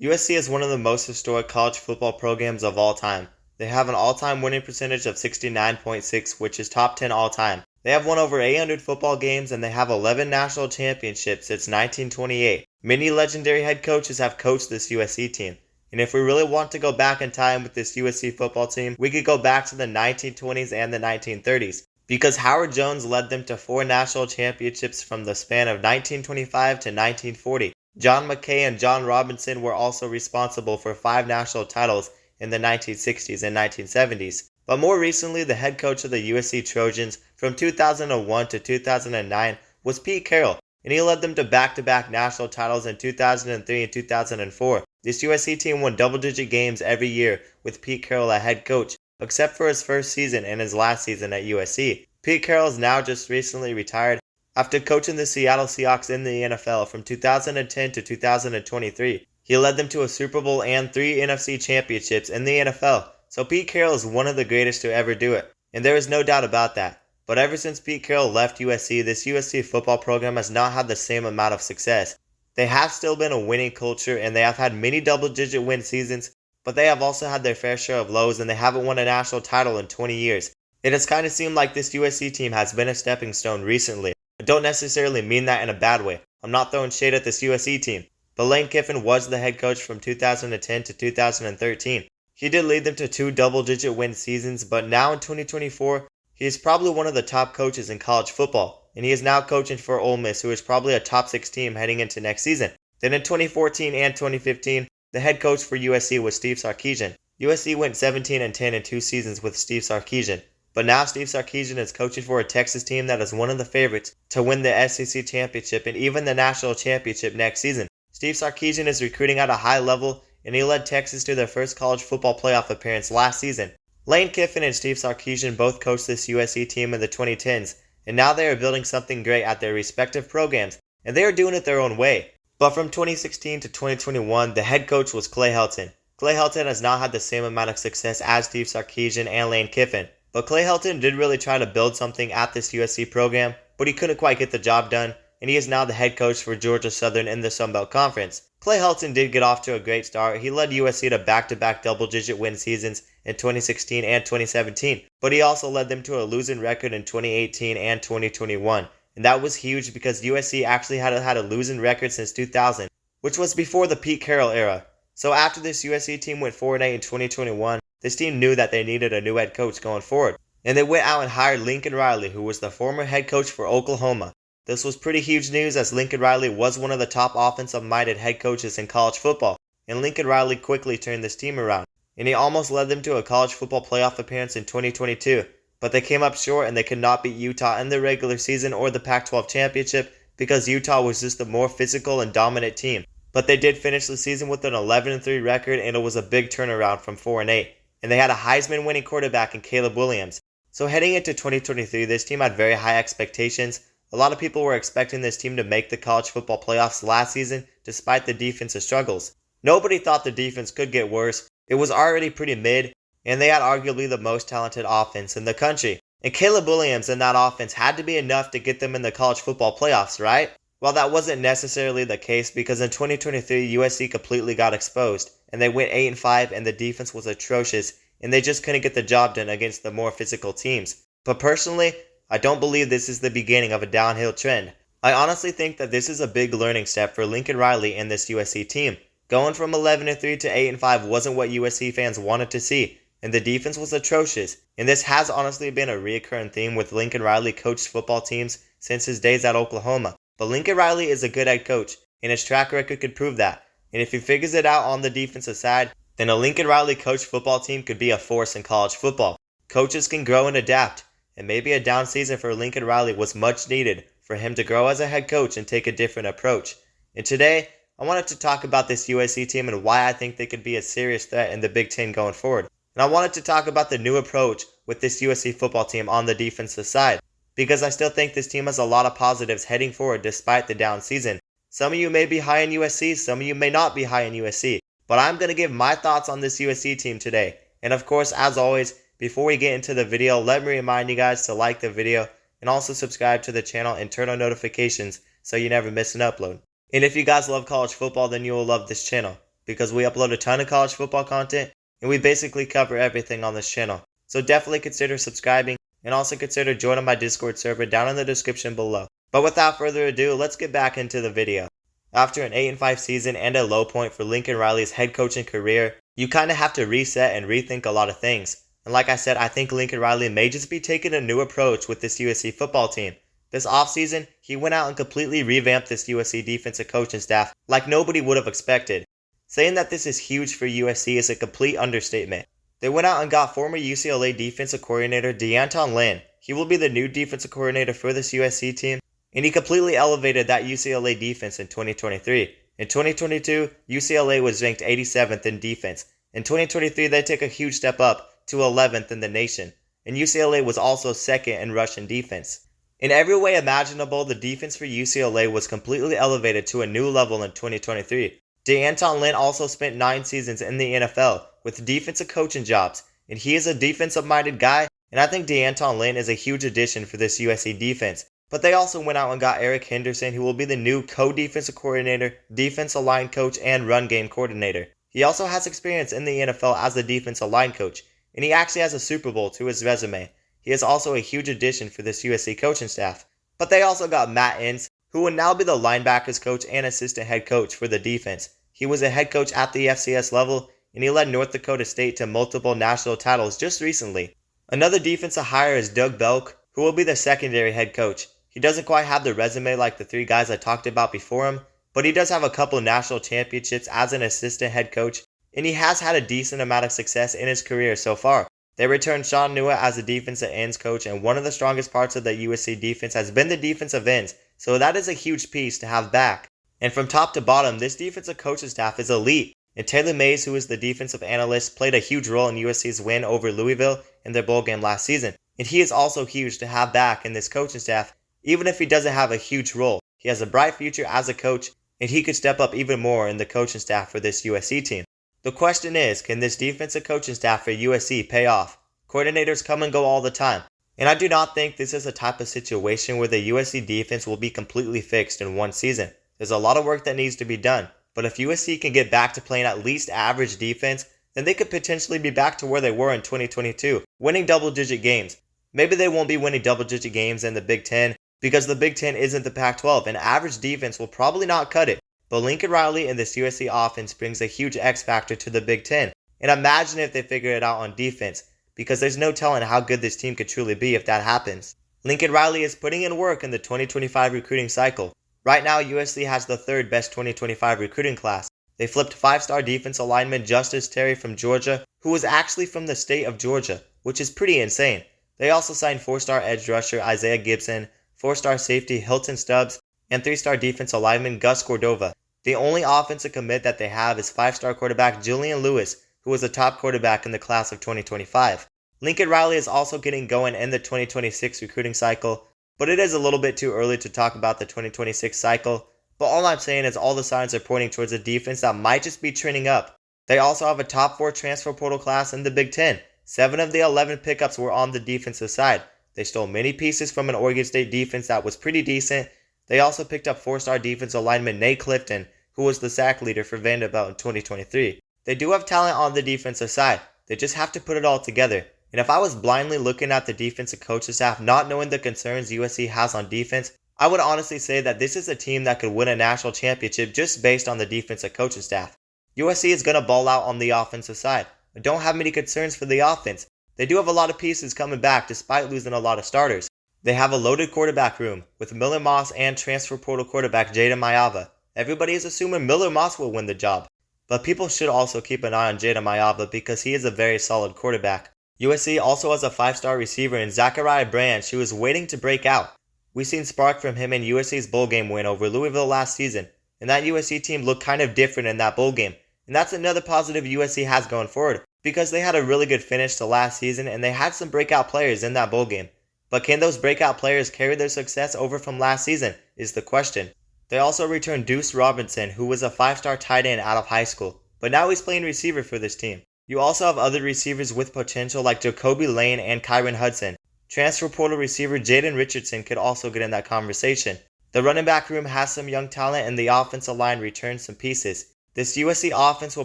USC is one of the most historic college football programs of all time. They have an all-time winning percentage of 69.6, which is top 10 all-time. They have won over 800 football games and they have 11 national championships since 1928. Many legendary head coaches have coached this USC team. And if we really want to go back in time with this USC football team, we could go back to the 1920s and the 1930s. Because Howard Jones led them to 4 national championships from the span of 1925 to 1940. John McKay and John Robinson were also responsible for 5 national titles in the 1960s and 1970s. But more recently, the head coach of the USC Trojans from 2001 to 2009 was Pete Carroll, and he led them to back-to-back national titles in 2003 and 2004. This USC team won double-digit games every year with Pete Carroll as head coach, except for his first season and his last season at USC. Pete Carroll is now just recently retired after coaching the Seattle Seahawks in the NFL from 2010 to 2023. He led them to a Super Bowl and 3 NFC championships in the NFL, so Pete Carroll is one of the greatest to ever do it, and there is no doubt about that. But ever since Pete Carroll left USC, this USC football program has not had the same amount of success. They have still been a winning culture and they have had many double-digit win seasons, but they have also had their fair share of lows and they haven't won a national title in 20 years. It has kind of seemed like this USC team has been a stepping stone recently. I don't necessarily mean that in a bad way. I'm not throwing shade at this USC team. But Lane Kiffin was the head coach from 2010 to 2013. He did lead them to 2 double-digit win seasons, but now in 2024, he is probably one of the top coaches in college football, and he is now coaching for Ole Miss, who is probably a top 6 team heading into next season. Then in 2014 and 2015, the head coach for USC was Steve Sarkisian. USC went 17-10 in 2 seasons with Steve Sarkisian, but now Steve Sarkisian is coaching for a Texas team that is one of the favorites to win the SEC championship and even the national championship next season. Steve Sarkisian is recruiting at a high level, and he led Texas to their first college football playoff appearance last season. Lane Kiffin and Steve Sarkisian both coached this USC team in the 2010s, and now they are building something great at their respective programs, and they are doing it their own way. But from 2016 to 2021, the head coach was Clay Helton. Clay Helton has not had the same amount of success as Steve Sarkisian and Lane Kiffin, but Clay Helton did really try to build something at this USC program, but he couldn't quite get the job done, and he is now the head coach for Georgia Southern in the Sun Belt Conference. Clay Helton did get off to a great start. He led USC to back-to-back double-digit win seasons in 2016 and 2017, but he also led them to a losing record in 2018 and 2021. And that was huge because USC actually had a losing record since 2000, which was before the Pete Carroll era. So after this USC team went 4-8 in 2021, this team knew that they needed a new head coach going forward. And they went out and hired Lincoln Riley, who was the former head coach for Oklahoma. This was pretty huge news as Lincoln Riley was one of the top offensive-minded head coaches in college football, and Lincoln Riley quickly turned this team around, and he almost led them to a college football playoff appearance in 2022, but they came up short and they could not beat Utah in the regular season or the Pac-12 championship because Utah was just a more physical and dominant team. But they did finish the season with an 11-3 record, and it was a big turnaround from 4-8, and they had a Heisman-winning quarterback in Caleb Williams. So heading into 2023, this team had very high expectations. A lot of people were expecting this team to make the college football playoffs last season despite the defensive struggles. Nobody thought the defense could get worse. It was already pretty mid, and they had arguably the most talented offense in the country. And Caleb Williams in that offense had to be enough to get them in the college football playoffs, right? Well, that wasn't necessarily the case because in 2023, USC completely got exposed, and they went 8-5 and the defense was atrocious, and they just couldn't get the job done against the more physical teams. But personally, I don't believe this is the beginning of a downhill trend. I honestly think that this is a big learning step for Lincoln Riley and this USC team. Going from 11-3 to 8-5 wasn't what USC fans wanted to see, and the defense was atrocious. And this has honestly been a recurring theme with Lincoln Riley coached football teams since his days at Oklahoma. But Lincoln Riley is a good head coach, and his track record could prove that. And if he figures it out on the defensive side, then a Lincoln Riley coached football team could be a force in college football. Coaches can grow and adapt. And maybe a down season for Lincoln Riley was much needed for him to grow as a head coach and take a different approach. And today, I wanted to talk about this USC team and why I think they could be a serious threat in the Big Ten going forward. And I wanted to talk about the new approach with this USC football team on the defensive side, because I still think this team has a lot of positives heading forward despite the down season. Some of you may be high in USC, some of you may not be high in USC, but I'm going to give my thoughts on this USC team today. And of course, as always, before we get into the video, let me remind you guys to like the video and also subscribe to the channel and turn on notifications so you never miss an upload. And if you guys love college football, then you will love this channel. because we upload a ton of college football content and we basically cover everything on this channel. So definitely consider subscribing and also consider joining my Discord server down in the description below. But without further ado, let's get back into the video. After an 8-5 season and a low point for Lincoln Riley's head coaching career, you kinda have to reset and rethink a lot of things. And like I said, I think Lincoln Riley may just be taking a new approach with this USC football team. This offseason, he went out and completely revamped this USC defensive coaching staff like nobody would have expected. Saying that this is huge for USC is a complete understatement. They went out and got former UCLA defensive coordinator D'Anton Lynn. He will be the new defensive coordinator for this USC team, and he completely elevated that UCLA defense in 2023. In 2022, UCLA was ranked 87th in defense. In 2023, they took a huge step up to 11th in the nation, and UCLA was also second in rushing defense. In every way imaginable, the defense for UCLA was completely elevated to a new level in 2023. D'Anton Lynn also spent 9 seasons in the NFL with defensive coaching jobs, and he is a defensive-minded guy, and I think D'Anton Lynn is a huge addition for this USC defense. But they also went out and got Eric Henderson, who will be the new co-defensive coordinator, defensive line coach, and run game coordinator. He also has experience in the NFL as a defensive line coach, and he actually has a Super Bowl to his resume. He is also a huge addition for this USC coaching staff. But they also got Matt Ince, who will now be the linebackers coach and assistant head coach for the defense. He was a head coach at the FCS level, and he led North Dakota State to multiple national titles just recently. Another defensive hire is Doug Belk, who will be the secondary head coach. He doesn't quite have the resume like the 3 guys I talked about before him, but he does have a couple national championships as an assistant head coach, and he has had a decent amount of success in his career so far. They returned Sean Nua as the defensive ends coach, and one of the strongest parts of the USC defense has been the defensive ends, so that is a huge piece to have back. And from top to bottom, this defensive coaching staff is elite, and Taylor Mays, who is the defensive analyst, played a huge role in USC's win over Louisville in their bowl game last season, and he is also huge to have back in this coaching staff, even if he doesn't have a huge role. He has a bright future as a coach, and he could step up even more in the coaching staff for this USC team. The question is, can this defensive coaching staff for USC pay off? Coordinators come and go all the time, and I do not think this is a type of situation where the USC defense will be completely fixed in one season. There's a lot of work that needs to be done, but if USC can get back to playing at least average defense, then they could potentially be back to where they were in 2022, winning double-digit games. Maybe they won't be winning double-digit games in the Big Ten, because the Big Ten isn't the Pac-12, and average defense will probably not cut it. But Lincoln Riley and this USC offense brings a huge X factor to the Big Ten. And imagine if they figure it out on defense, because there's no telling how good this team could truly be if that happens. Lincoln Riley is putting in work in the 2025 recruiting cycle. Right now, USC has the 3rd best 2025 recruiting class. They flipped 5-star defensive lineman Justice Terry from Georgia, who was actually from the state of Georgia, which is pretty insane. They also signed 4-star edge rusher Isaiah Gibson, 4-star safety Hilton Stubbs, and 3-star defensive lineman Gus Cordova. The only offensive commit that they have is 5-star quarterback Julian Lewis, who was the top quarterback in the class of 2025. Lincoln Riley is also getting going in the 2026 recruiting cycle, but it is a little bit too early to talk about the 2026 cycle. But all I'm saying is all the signs are pointing towards a defense that might just be trending up. They also have a top 4 transfer portal class in the Big Ten. 7 of the 11 pickups were on the defensive side. They stole many pieces from an Oregon State defense that was pretty decent. They also picked up 4-star defensive lineman Nate Clifton, who was the sack leader for Vanderbilt in 2023. They do have talent on the defensive side. They just have to put it all together. And if I was blindly looking at the defensive coaching staff, not knowing the concerns USC has on defense, I would honestly say that this is a team that could win a national championship just based on the defensive coaching staff. USC is going to ball out on the offensive side. I don't have many concerns for the offense. They do have a lot of pieces coming back despite losing a lot of starters. They have a loaded quarterback room with Miller Moss and transfer portal quarterback Jada Mayava. Everybody is assuming Miller Moss will win the job, but people should also keep an eye on Jada Mayava because he is a very solid quarterback. USC also has a 5-star receiver in Zachariah Branch who is waiting to break out. We've seen spark from him in USC's bowl game win over Louisville last season, and that USC team looked kind of different in that bowl game. And that's another positive USC has going forward, because they had a really good finish to last season and they had some breakout players in that bowl game. But can those breakout players carry their success over from last season is the question. They also returned Deuce Robinson, who was a 5-star tight end out of high school, but now he's playing receiver for this team. You also have other receivers with potential like Jacoby Lane and Kyron Hudson. Transfer portal receiver Jaden Richardson could also get in that conversation. The running back room has some young talent and the offensive line returns some pieces. This USC offense will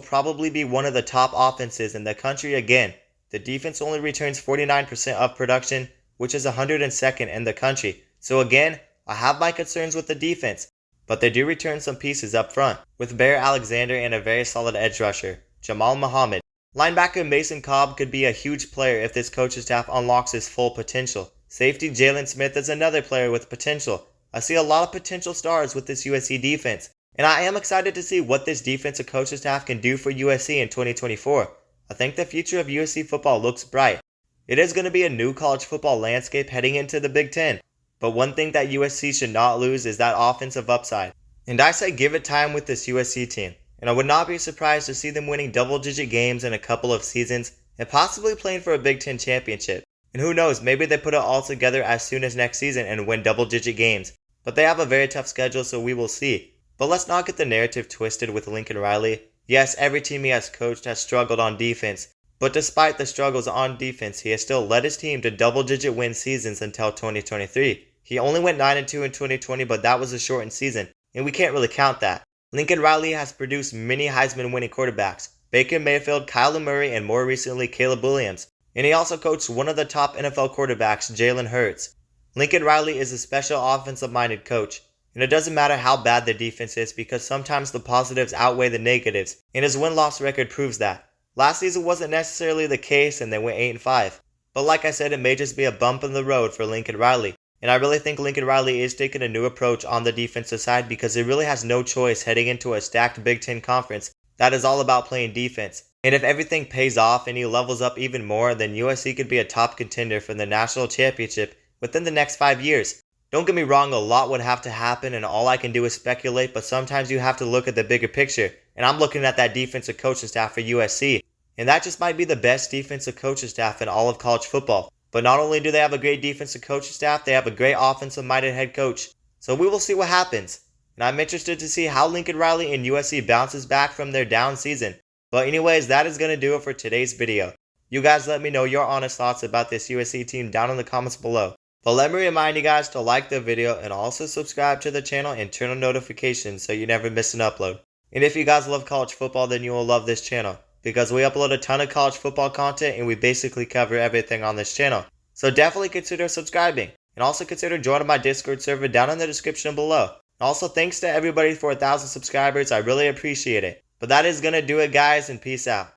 probably be one of the top offenses in the country again. The defense only returns 49% of production, which is 102nd in the country. So again, I have my concerns with the defense, but they do return some pieces up front, with Bear Alexander and a very solid edge rusher, Jamal Muhammad. Linebacker Mason Cobb could be a huge player if this coaching staff unlocks his full potential. Safety Jalen Smith is another player with potential. I see a lot of potential stars with this USC defense, and I am excited to see what this defensive coaching staff can do for USC in 2024. I think the future of USC football looks bright. It is going to be a new college football landscape heading into the Big Ten, but one thing that USC should not lose is that offensive upside. And I say give it time with this USC team, and I would not be surprised to see them winning double-digit games in a couple of seasons and possibly playing for a Big Ten championship. And who knows, maybe they put it all together as soon as next season and win double-digit games. But they have a very tough schedule, so we will see. But let's not get the narrative twisted with Lincoln Riley. Yes, every team he has coached has struggled on defense, but despite the struggles on defense, he has still led his team to double-digit win seasons until 2023. He only went 9-2 in 2020, but that was a shortened season, and we can't really count that. Lincoln Riley has produced many Heisman-winning quarterbacks, Baker Mayfield, Kyler Murray, and more recently Caleb Williams. And he also coached one of the top NFL quarterbacks, Jalen Hurts. Lincoln Riley is a special offensive-minded coach, and it doesn't matter how bad the defense is because sometimes the positives outweigh the negatives, and his win-loss record proves that. Last season wasn't necessarily the case and they went 8-5, but like I said, it may just be a bump in the road for Lincoln Riley. And I really think Lincoln Riley is taking a new approach on the defensive side because he really has no choice heading into a stacked Big Ten conference that is all about playing defense. And if everything pays off and he levels up even more, then USC could be a top contender for the national championship within the next 5 years. Don't get me wrong, a lot would have to happen and all I can do is speculate, but sometimes you have to look at the bigger picture. And I'm looking at that defensive coaching staff for USC. And that just might be the best defensive coaching staff in all of college football. But not only do they have a great defensive coaching staff, they have a great offensive-minded head coach. So we will see what happens. And I'm interested to see how Lincoln Riley and USC bounces back from their down season. But anyways, that is going to do it for today's video. You guys let me know your honest thoughts about this USC team down in the comments below. But let me remind you guys to like the video and also subscribe to the channel and turn on notifications so you never miss an upload. And if you guys love college football, then you will love this channel, because we upload a ton of college football content and we basically cover everything on this channel. So definitely consider subscribing, and also consider joining my Discord server down in the description below. And also thanks to everybody for 1,000 subscribers, I really appreciate it. But that is going to do it guys, and peace out.